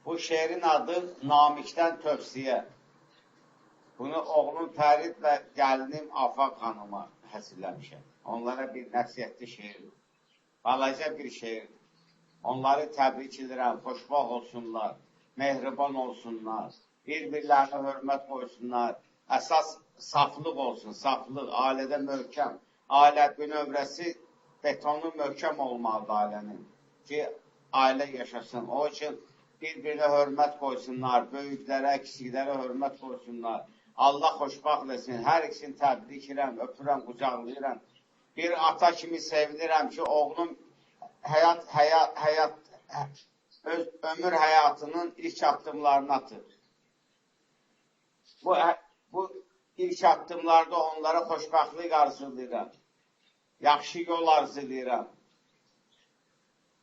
Bu şeirin adı Namikdən Tövsiyə. Bunu oğlum Fərid və gəlinim Afaq xanıma həsrləmişəm. Onlara bir nəsiyyətli şeirdir. Balaca bir şeirdir. Onları təbrik edirəm, xoşbax olsunlar, mehriban olsunlar, bir-birlərinə hörmət qoysunlar. Əsas saflıq olsun, saflıq, ailədə möhkəm. Ailə bünövrəsi betonu möhkəm olmalıdır ailənin ki, ailə yaşasın. O üçün bir-birinə hörmət qoysunlar, böyüklərə, kiçiklərə hörmət qoysunlar. Allah xoşbaxt etsin. Hər ikisini təbrik edirəm, öpürəm, qucaqlayıram. Bir ata kimi sevinirəm ki, oğlum ömür həyatının ilk addımlarını atır. Bu ilk addımlarda onlara xoşbaxtlıq arzulayıram. Yaxşı yol arzulayıram.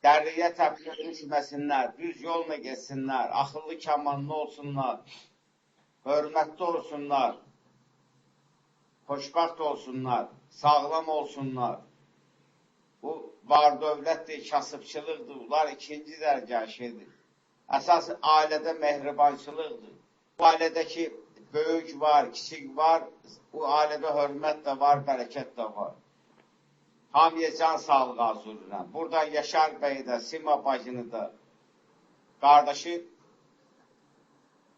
Dərliyə təpkiyə düşməsinlər, düz yolla geçsinlər, axıllı kamanlı olsunlar, hörmətli olsunlar, xoşbaxt olsunlar, sağlam olsunlar. Bu var dövlətdir, kasıbçılıqdır, bunlar ikinci dərəcə şeydir. Əsas ailədə mehribançılıqdır. Bu ailədəki böyük var, kiçik var, bu ailədə hörmət də var, bərəkət də var. Hamıya can sağlığı arzulayıram. Buradan Yaşar bəyi də, Sima bacını da, qardaşı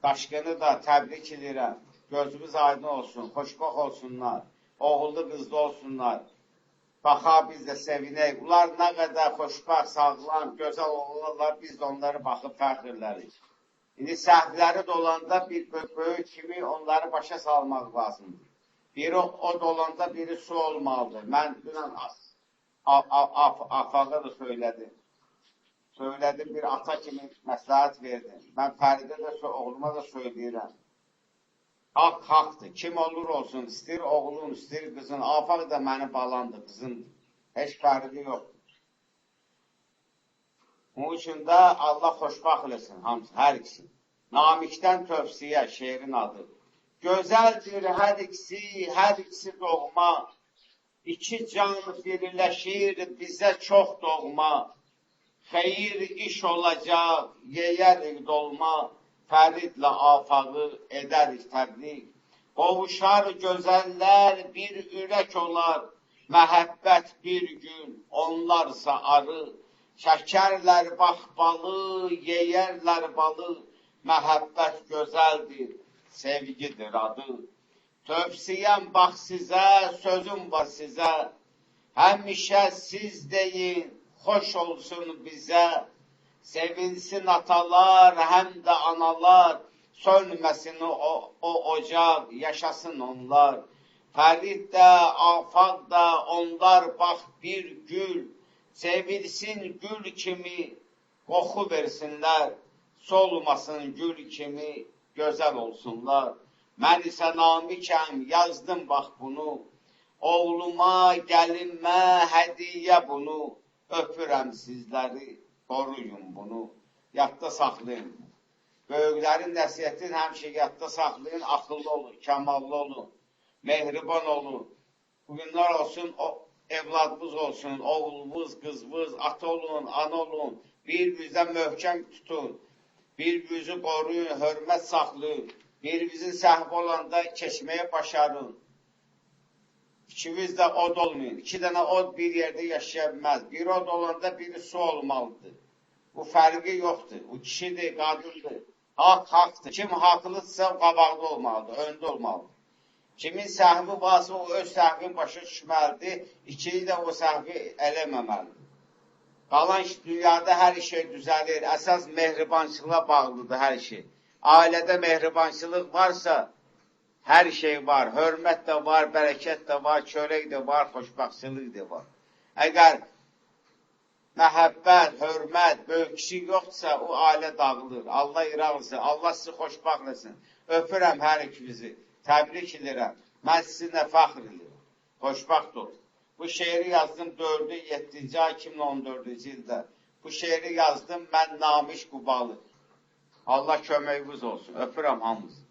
Daşqını da təbrik edirəm. Gözümüz aydın olsun, xoşbax olsunlar, oğullu qızlı olsunlar. Baxa biz də sevinək. Bunlar nə qədər xoşbax, sağlam, gözəl olurlar, biz də onları baxıb fəxrlərik. İndi səhvləri dolanda bir böyük kimi onları başa salmaq lazımdır. Biri o dolanda, biri su olmalıdır. Mən dünən Afaqa da söylədim. Söylədim, bir ata kimi məsləhət verdim. Mən Fəridə də, oğluma da söyləyirəm. Haqq haqdır. Kim olur olsun, istəyir oğlun, istəyir qızın. Afaq da mənim balamdır, qızımdır. Heç fərqi yoxdur. Bunun üçün də Allah xoşbaxt eləsin hamısı, hər ikisi. Namikdən Tövsiyə şeirin adı. Gözəldir hər ikisi doğma. İki can birləşir bizə çox doğma. Xeyir iş olacaq, yeyərik dolma. Fəridlə afağı edərik təbliğ. Qovuşar gözəllər bir ürək olar. Məhəbbət bir gün onlarsa arı. Şəkərlər bax balı, yeyərlər balı. Məhəbbət gözəldir, sevgidir adı. Tövsiyəm bax sizə, sözüm var sizə. Həmişə siz deyin, xoş olsun bizə. Sevinsin atalar, həm də analar. Sönməsin o ocaq, yaşasın onlar. Fərid də, Afaq da, onlar bax bir gül. Sevilsin gül kimi, qoxu versinlər. Solmasın gül kimi, gözəl olsunlar. Mən isə namikəm, yazdım bax bunu. Oğluma, gəlinmə, hədiyə bunu. Öpürəm sizləri, qoruyun bunu. Yadda saxlayın. Böyüklərin nəsiyyətini həmişə yadda saxlayın, akıllı olun, kəmallı olun, mehriban olun. Bugünlər olsun, evladımız olsun, oğlumuz, qızımız, ata olun, ana olun. Bir-birinizə möhkəm tutun. Bir-birinizi qoruyun, hörmət saxlayın. Bir-birinizin səhv olanda keçməyə başarın. İkimiz də od olmayın. İki dənə od bir yerdə yaşaya bilməz. Bir od olanda biri su olmalıdır. Bu fərqi yoxdur. Bu kişidir, qadındır. Haqq haqdır. Kim haqlıdırsa qabaqda olmalıdır, öndə olmalıdır. Kimin səhvi varsa o öz səhvini başa düşməlidir. İkili də o səhvi eləməməlidir. Qalan dünyada hər şey düzəlir. Əsas mehribançılığa bağlıdır hər şey. Ailədə mehribançılıq varsa hər şey var. Hörmət də var, bərəkət də var, çörək də var, xoşbaxtçılıq da var. Əgər məhəbbət, hörmət, böyük kişi yoxdursa o ailə dağılır. Allah iraqlısı, Allah sizi xoşbaxt etsin. Öpürəm hər ikinizi. Təbrik edirəm. Mən sizinlə fəxr edirəm. Xoşbaxt olun. Bu şeiri yazdım 4-7-ci ay 2014-cü ildə. Bu şeiri yazdım mən Namiş Qubalı. Allah köməyiniz olsun. Öpürəm hamınızı.